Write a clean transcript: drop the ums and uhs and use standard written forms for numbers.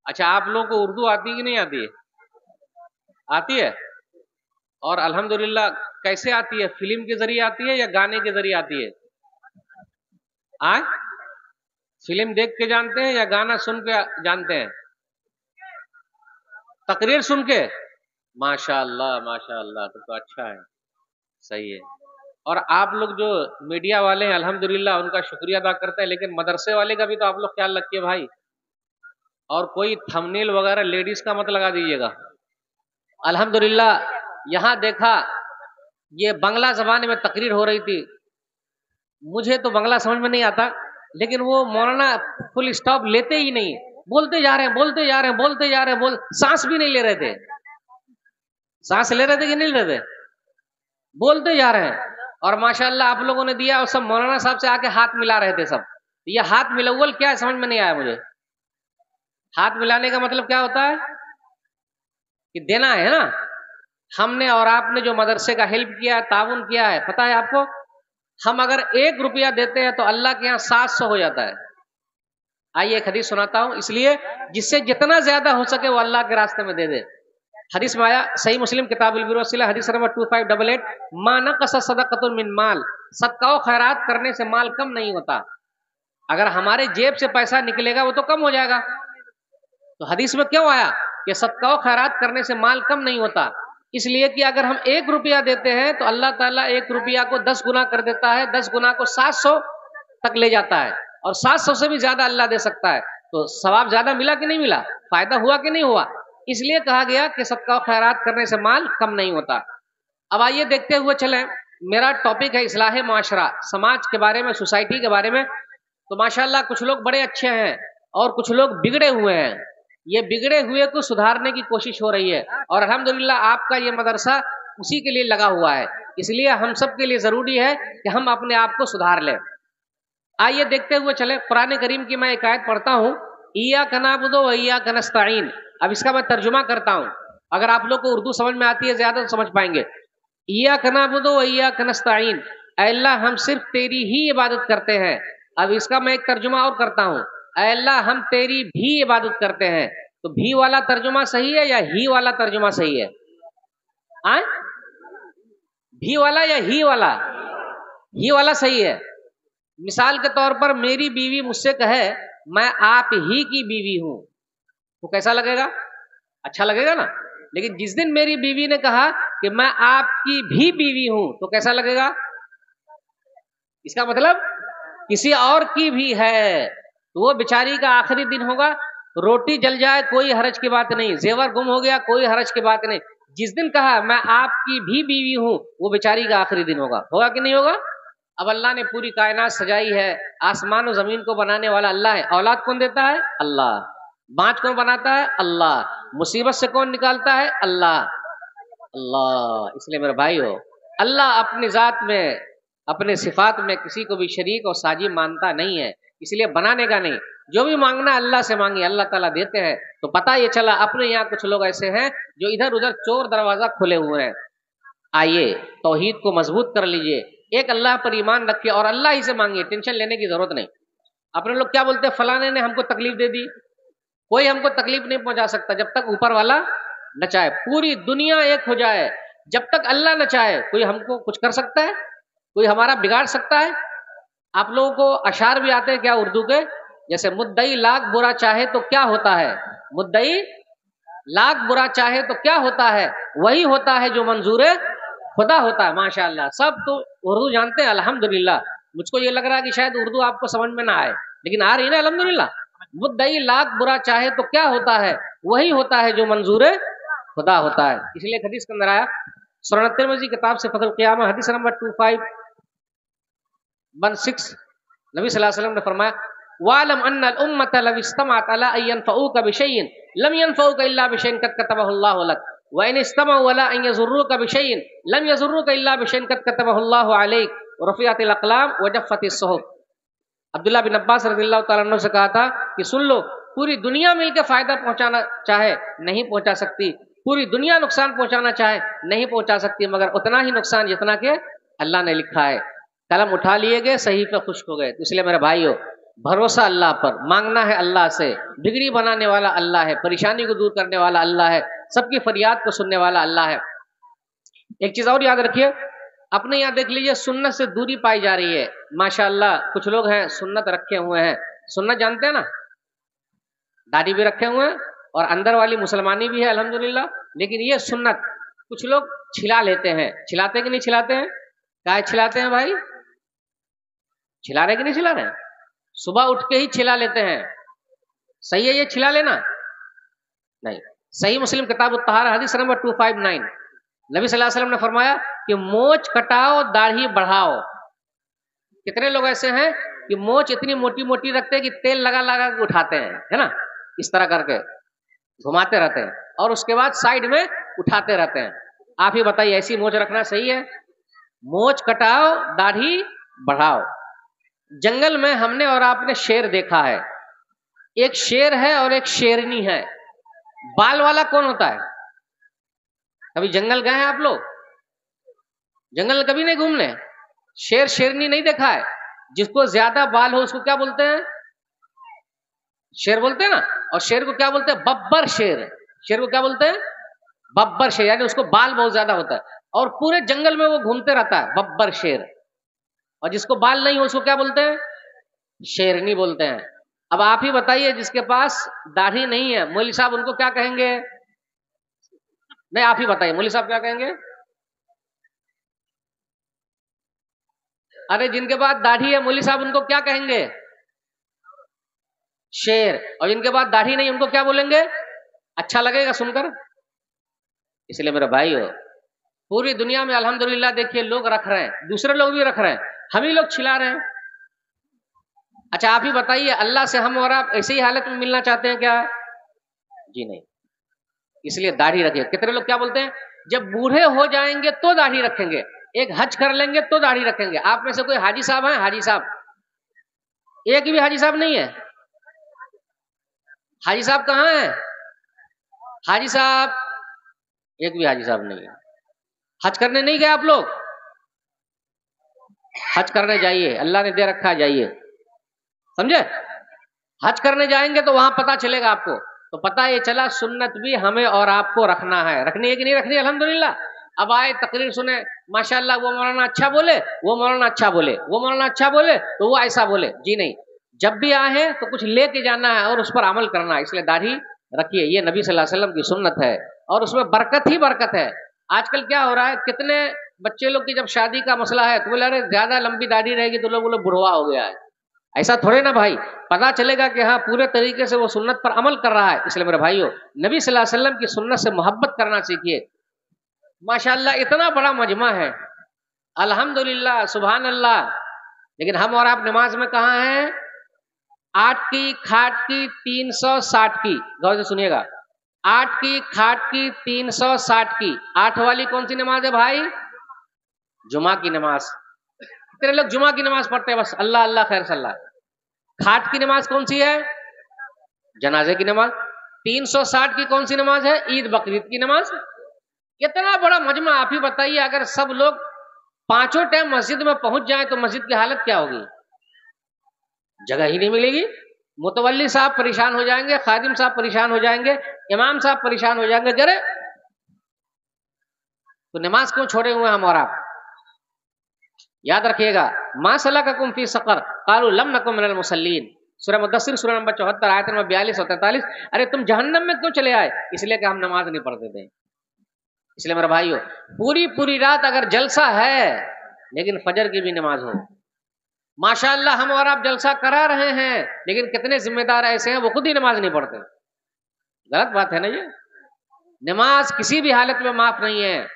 اچھا آپ لوگوں کو اردو آتی ہے کہ نہیں آتی ہے؟ آتی ہے؟ اور الحمدللہ کیسے آتی ہے؟ فلم کے ذریعے آتی ہے یا گانے کے ذریعے آتی ہے؟ فلم دیکھ کے جانتے ہیں یا گانا سن کے جانتے ہیں؟ تقریر سن کے؟ ماشاء اللہ ماشاء اللہ، تو اچھا ہے، صحیح ہے۔ اور آپ لوگ جو میڈیا والے ہیں الحمدللہ ان کا شکریہ ادا کرتے ہیں، لیکن مدرسے والے کا بھی تو آپ لوگ خیال رکھیے بھائی، اور کوئی تھمنیل وغیرہ لیڈیز کا مت لگا دیجیے گا۔ الحمدللہ یہاں دیکھا یہ بنگلہ زبان میں تقریر ہو رہی تھی، مجھے تو بنگلہ سمجھ میں نہیں آتا، لیکن وہ مولانا فل اسٹاپ لیتے ہی نہیں، بولتے جا رہے ہیں بولتے جا رہے ہیں بولتے جا رہے ہیں، سانس بھی نہیں لے رہے تھے، سانس لے رہے تھے کہ نہیں لے رہے تھے، بولتے جا رہے ہیں۔ اور ماشاءاللہ آپ لوگوں نے دیا، اور سب مولانا صاحب سے آ کے ہاتھ ملا رہے تھے سب۔ یہ ہاتھ ملاول کیا ہے سمجھ میں نہیں آیا مجھے۔ ہاتھ ملانے کا مطلب کیا ہوتا ہے؟ کہ دینا ہے نا۔ ہم نے اور آپ نے جو مدرسے کا ہیلپ کیا ہے، تعاون کیا ہے، پتہ ہے آپ کو، ہم اگر 1 روپیہ دیتے ہیں تو اللہ کے یہاں 700 ہو جاتا ہے۔ آئیے ایک حدیث سناتا ہوں، اس لیے جس سے جتنا زیادہ ہو سکے وہ اللہ کے راستے میں دے دے۔ حدیث میں آیا، صحیح مسلم کتاب البر والصلہ حدیث نمبر 2588، ما نقص صدقۃ من مال، صدقہ و خیرات کرنے سے مال کم نہیں ہوتا۔ اگر ہمارے جیب سے پیسہ نکلے گا وہ تو کم ہو جائے گا، تو حدیث میں کیوں آیا کہ صدقہ و خیرات کرنے سے مال کم نہیں ہوتا؟ اس لیے کہ اگر ہم 1 روپیہ دیتے ہیں تو اللہ تعالیٰ 1 روپیہ کو 10 گنا کر دیتا ہے، 10 گنا کو 700 تک لے جاتا ہے، اور 700 سے بھی زیادہ اللہ دے سکتا ہے۔ تو ثواب زیادہ ملا کہ نہیں ملا؟ فائدہ ہوا کہ نہیں ہوا؟ اس لیے کہا گیا کہ صدقہ و خیرات کرنے سے مال کم نہیں ہوتا۔ اب آئیے دیکھتے ہوئے چلیں، میرا ٹاپک ہے اصلاح معاشرہ، سماج کے بارے میں، سوسائٹی کے بارے میں۔ تو ماشاءاللہ کچھ لوگ بڑے اچھے ہیں اور کچھ لوگ بگڑے ہوئے ہیں، یہ بگڑے ہوئے کو سدھارنے کی کوشش ہو رہی ہے، اور الحمدللہ آپ کا یہ مدرسہ اسی کے لیے لگا ہوا ہے۔ اس لیے ہم سب کے لیے ضروری ہے کہ ہم اپنے آپ کو سدھار لیں۔ آئیے دیکھتے ہوئے چلیں، قرآن کریم کی میں ایک آیت پڑھتا ہوں، ایاک نعبد و ایاک نستعین۔ اب اس کا میں ترجمہ کرتا ہوں، اگر آپ لوگ کو اردو سمجھ میں آتی ہے زیادہ تو سمجھ پائیں گے۔ ایاک نعبد و ایاک نستعین، اے اللہ ہم صرف تیری ہی عبادت کرتے ہیں۔ اب اس کا میں ایک ترجمہ اور کرتا ہوں، اے اللہ ہم تیری بھی عبادت کرتے ہیں۔ تو بھی والا ترجمہ صحیح ہے یا ہی والا ترجمہ صحیح ہے؟ بھی والا یا ہی والا؟ ہی والا صحیح ہے۔ مثال کے طور پر میری بیوی مجھ سے کہے میں آپ ہی کی بیوی ہوں، تو کیسا لگے گا؟ اچھا لگے گا نا۔ لیکن جس دن میری بیوی نے کہا کہ میں آپ کی بھی بیوی ہوں، تو کیسا لگے گا؟ اس کا مطلب کسی اور کی بھی ہے، تو وہ بیچاری کا آخری دن ہوگا۔ روٹی جل جائے کوئی حرج کی بات نہیں، زیور گم ہو گیا کوئی حرج کی بات نہیں، جس دن کہا میں آپ کی بھی بیوی ہوں وہ بیچاری کا آخری دن ہوگا کہ نہیں ہوگا؟ اب اللہ نے پوری کائنات سجائی ہے، آسمان و زمین کو بنانے والا اللہ ہے۔ اولاد کون دیتا ہے؟ اللہ۔ بانچ کون بناتا ہے؟ اللہ۔ مصیبت سے کون نکالتا ہے؟ اللہ۔ اللہ۔ اس لیے میرے بھائی ہو، اللہ اپنی ذات میں، اپنے صفات میں کسی کو بھی شریک اور ساجی مانتا نہیں ہے، اس لیے بنانے کا نہیں، جو بھی مانگنا اللہ سے مانگی، اللہ تعالیٰ دیتے ہیں۔ تو پتہ یہ چلا اپنے یہاں کچھ لوگ ایسے ہیں جو ادھر ادھر چور دروازہ کھلے ہوئے ہیں۔ آئیے توحید کو مضبوط کر لیجئے، ایک اللہ پر ایمان رکھیے اور اللہ ہی سے مانگیے، ٹینشن لینے کی ضرورت نہیں۔ اپنے لوگ کیا بولتے ہیں، فلانے نے ہم کو تکلیف دے دی، کوئی ہم کو تکلیف نہیں پہنچا سکتا جب تک اوپر والا نہ چاہے۔ پوری دنیا ایک ہو جائے، جب تک اللہ نہ چاہے کوئی ہم کو کچھ کر سکتا ہے؟ کوئی ہمارا بگاڑ سکتا ہے؟ آپ لوگوں کو اشعار بھی آتے ہیں کیا اردو کے؟ جیسے مدعی لاکھ برا چاہے تو کیا ہوتا ہے، مدعی لاکھ برا چاہے تو کیا ہوتا ہے، وہی ہوتا ہے جو منظور خدا ہوتا ہے۔ ماشاءاللہ سب تو اردو جانتے ہیں الحمدللہ۔ مجھ کو یہ لگ رہا ہے کہ شاید اردو آپ کو سمجھ میں نہ آئے، لیکن آ رہی نا الحمدللہ۔ مدعی لاکھ برا چاہے تو کیا ہوتا ہے، وہی ہوتا ہے جو منظور خدا ہوتا ہے۔ اس لیے حدیث کے اندر آیا، سنن ترمذی کتاب سے فضل قیامہ حدیث نمبر 2516، نبی صلی اللہ علیہ وسلم نے فرمایا، وَعْلَمْ أَنَّ الْأُمَّةَ لَوِ اجْتَمَعَتْ عَلَىٰ أَن يَنفَعُوكَ بِشَيْءٍ لَمْ يَنفَعُوكَ إِلَّا بِشَيْءٍ قَدْ كَتَبَهُ اللَّهُ لَكَ وَإِنِ اجْتَمَعُوا عَلَىٰ أَن يَضُرُّوكَ بِشَيْءٍ لَمْ يَضُرُّوكَ إِلَّا بِشَيْءٍ قَدْ كَتَبَهُ اللَّهُ عَلَيْكَ وَرُفِعَتِ الْأَقْلَامُ وَجَفَّتِ الصُّحُفُ۔ عبداللہ بن عباس رضی اللہ تعالیٰ عنہ سے کہا تھا کہ سن لو، پوری دنیا مل کے فائدہ پہنچانا چاہے نہیں پہنچا سکتی، پوری دنیا نقصان پہنچانا چاہے نہیں پہنچا سکتی، مگر اتنا ہی نقصان جتنا کہ اللہ نے لکھا ہے۔ قلم اٹھا لیے گئے، صحیفے خشک ہو گئے۔ تو اس لیے میرے بھائیو، بھروسہ اللہ پر، مانگنا ہے اللہ سے، بگڑی بنانے والا اللہ ہے، پریشانی کو دور کرنے والا اللہ ہے، سب کی فریاد کو سننے والا اللہ ہے۔ ایک چیز اور یاد رکھیے، اپنے یہاں دیکھ لیجئے سنت سے دوری پائی جا رہی ہے۔ ماشاءاللہ کچھ لوگ ہیں سنت رکھے ہوئے ہیں، سنت جانتے ہیں نا، داڑھی بھی رکھے ہوئے ہیں اور اندر والی مسلمانی بھی ہے الحمدللہ، لیکن یہ سنت کچھ لوگ چھلا لیتے ہیں۔ چھلاتے کہ نہیں چھلاتے ہیں؟ کیا چھلاتے ہیں بھائی؟ چھلا رہے کہ نہیں چھلا رہے؟ صبح اٹھ کے ہی چھلا لیتے ہیں، صحیح ہے یہ چھلا لینا؟ نہیں۔ صحیح مسلم کتاب الطہارہ حدیث نمبر 259، نبی صلی اللہ علیہ وسلم نے فرمایا کہ مونچھ کٹاؤ داڑھی بڑھاؤ۔ کتنے لوگ ایسے ہیں کہ مونچھ اتنی موٹی موٹی رکھتے ہیں کہ تیل لگا لگا کے اٹھاتے ہیں، ہے نا، اس طرح کر کے گھماتے رہتے ہیں اور اس کے بعد سائڈ میں اٹھاتے رہتے ہیں۔ آپ ہی بتائیے ایسی مونچھ رکھنا صحیح ہے؟ مونچھ کٹاؤ داڑھی بڑھاؤ۔ جنگل میں ہم نے اور آپ نے شیر دیکھا ہے، ایک شیر ہے اور ایک شیرنی ہے۔ بال والا کون ہوتا ہے؟ کبھی جنگل گئے ہیں آپ لوگ؟ جنگل کبھی نہیں گھومنے؟ شیر شیرنی نہیں دیکھا ہے؟ جس کو زیادہ بال ہو اس کو کیا بولتے ہیں؟ شیر بولتے ہیں نا۔ اور شیر کو کیا بولتے ہیں؟ ببر شیر۔ شیر کو کیا بولتے ہیں؟ ببر شیر، یعنی اس کو بال بہت زیادہ ہوتا ہے اور پورے جنگل میں وہ گھومتے رہتا ہے، ببر شیر۔ اور جس کو بال نہیں ہو اس کو کیا بولتے ہیں؟ شیرنی بولتے ہیں۔ اب آپ ہی بتائیے جس کے پاس داڑھی نہیں ہے، مولوی صاحب ان کو کیا کہیں گے؟ نہیں آپ ہی بتائیے مولوی صاحب کیا کہیں گے؟ ارے جن کے بعد داڑھی ہے مولوی صاحب ان کو کیا کہیں گے؟ شیر۔ اور جن کے بعد داڑھی نہیں ان کو کیا بولیں گے؟ اچھا لگے گا سن کر؟ اس لیے میرے بھائی ہو، پوری دنیا میں الحمدللہ دیکھیے لوگ رکھ رہے ہیں، دوسرے لوگ بھی رکھ رہے ہیں، ہم ہی لوگ چھلا رہے ہیں۔ اچھا آپ ہی بتائیے اللہ سے ہم اور آپ ایسی ہی حالت میں ملنا چاہتے ہیں کیا؟ جی نہیں۔ اس لیے داڑھی رکھیے۔ کتنے لوگ کیا بولتے ہیں جب بوڑھے ہو جائیں گے تو داڑھی رکھیں گے، ایک حج کر لیں گے تو داڑھی رکھیں گے۔ آپ میں سے کوئی حاجی صاحب ہیں؟ حاجی صاحب ایک بھی حاجی صاحب نہیں ہے؟ حاجی صاحب کہاں ہیں؟ حاجی صاحب ایک بھی حاجی صاحب نہیں ہے۔ حج کرنے نہیں گئے آپ لوگ؟ حج کرنے جائیے، اللہ نے دے رکھا ہے، جائیے، سمجھے؟ حج کرنے جائیں گے تو وہاں پتا چلے گا آپ کو، تو پتا یہ چلا سنت بھی ہمیں اور آپ کو رکھنا ہے۔ رکھنی ہے کہ نہیں رکھنی؟ الحمدللہ۔ اب آئے تقریر سنیں، ماشاءاللہ وہ مولانا اچھا بولے، وہ مولانا اچھا بولے، وہ مولانا اچھا بولے تو وہ ایسا بولے، جی نہیں۔ جب بھی آئے تو کچھ لے کے جانا ہے اور اس پر عمل کرنا ہے، اس لیے داڑھی رکھیے، یہ نبی صلی اللہ علیہ وسلم کی سنت ہے اور اس میں برکت ہی برکت ہے۔ آج کل کیا ہو رہا ہے، کتنے بچے لوگ کی جب شادی کا مسئلہ ہے تو بولے ارے زیادہ لمبی داڑھی رہے گی تو لوگ بولے بڑھوا ہو گیا ہے۔ ایسا تھوڑے نا بھائی، پتا چلے گا کہ ہاں پورے طریقے سے وہ سنت پر عمل کر رہا ہے۔ اس لیے میرے بھائیو نبی صلی اللہ علیہ وسلم کی سنت سے محبت کرنا سیکھیے۔ ماشاءاللہ اتنا بڑا مجمع ہے، الحمدللہ، سبحان اللہ، لیکن ہم اور آپ نماز میں کہاں ہیں؟ 8 کی کھاٹ کی 360 کی، غور سے سنیے گا، 8 کی کھاٹ کی 360 کی۔ 8 والی کون سی نماز ہے بھائی؟ جمعہ کی نماز۔ کتنے لوگ جمعہ کی نماز پڑھتے ہیں؟ بس اللہ اللہ خیر صلی اللہ۔ کھاٹ کی نماز کون سی ہے؟ جنازے کی نماز۔ 360 کی کون سی نماز ہے؟ عید بقرعید کی نماز۔ کتنا بڑا مجمع، آپ ہی بتائیے اگر سب لوگ پانچوں ٹائم مسجد میں پہنچ جائیں تو مسجد کی حالت کیا ہوگی؟ جگہ ہی نہیں ملے گی، متولی صاحب پریشان ہو جائیں گے، خادم صاحب پریشان ہو جائیں گے، امام صاحب پریشان ہو جائیں گے، جرے تو نماز کیوں چھوڑے ہوئے ہم اور آپ؟ یاد رکھیے گا، ما سلککم فی سقر قالوا لم نکن من المصلین، سورہ مدثر سورہ نمبر 74 آیت نمبر 42 اور 43۔ ارے تم جہنم میں کیوں چلے آئے؟ اس لیے کہ ہم نماز نہیں پڑھتے تھے۔ اس لیے میرے بھائیو پوری رات اگر جلسہ ہے لیکن فجر کی بھی نماز ہو۔ ماشاءاللہ ہم اور آپ جلسہ کرا رہے ہیں لیکن کتنے ذمہ دار ایسے ہیں وہ خود ہی نماز نہیں پڑھتے۔ غلط بات ہے نا یہ، نماز کسی بھی حالت میں معاف نہیں ہے۔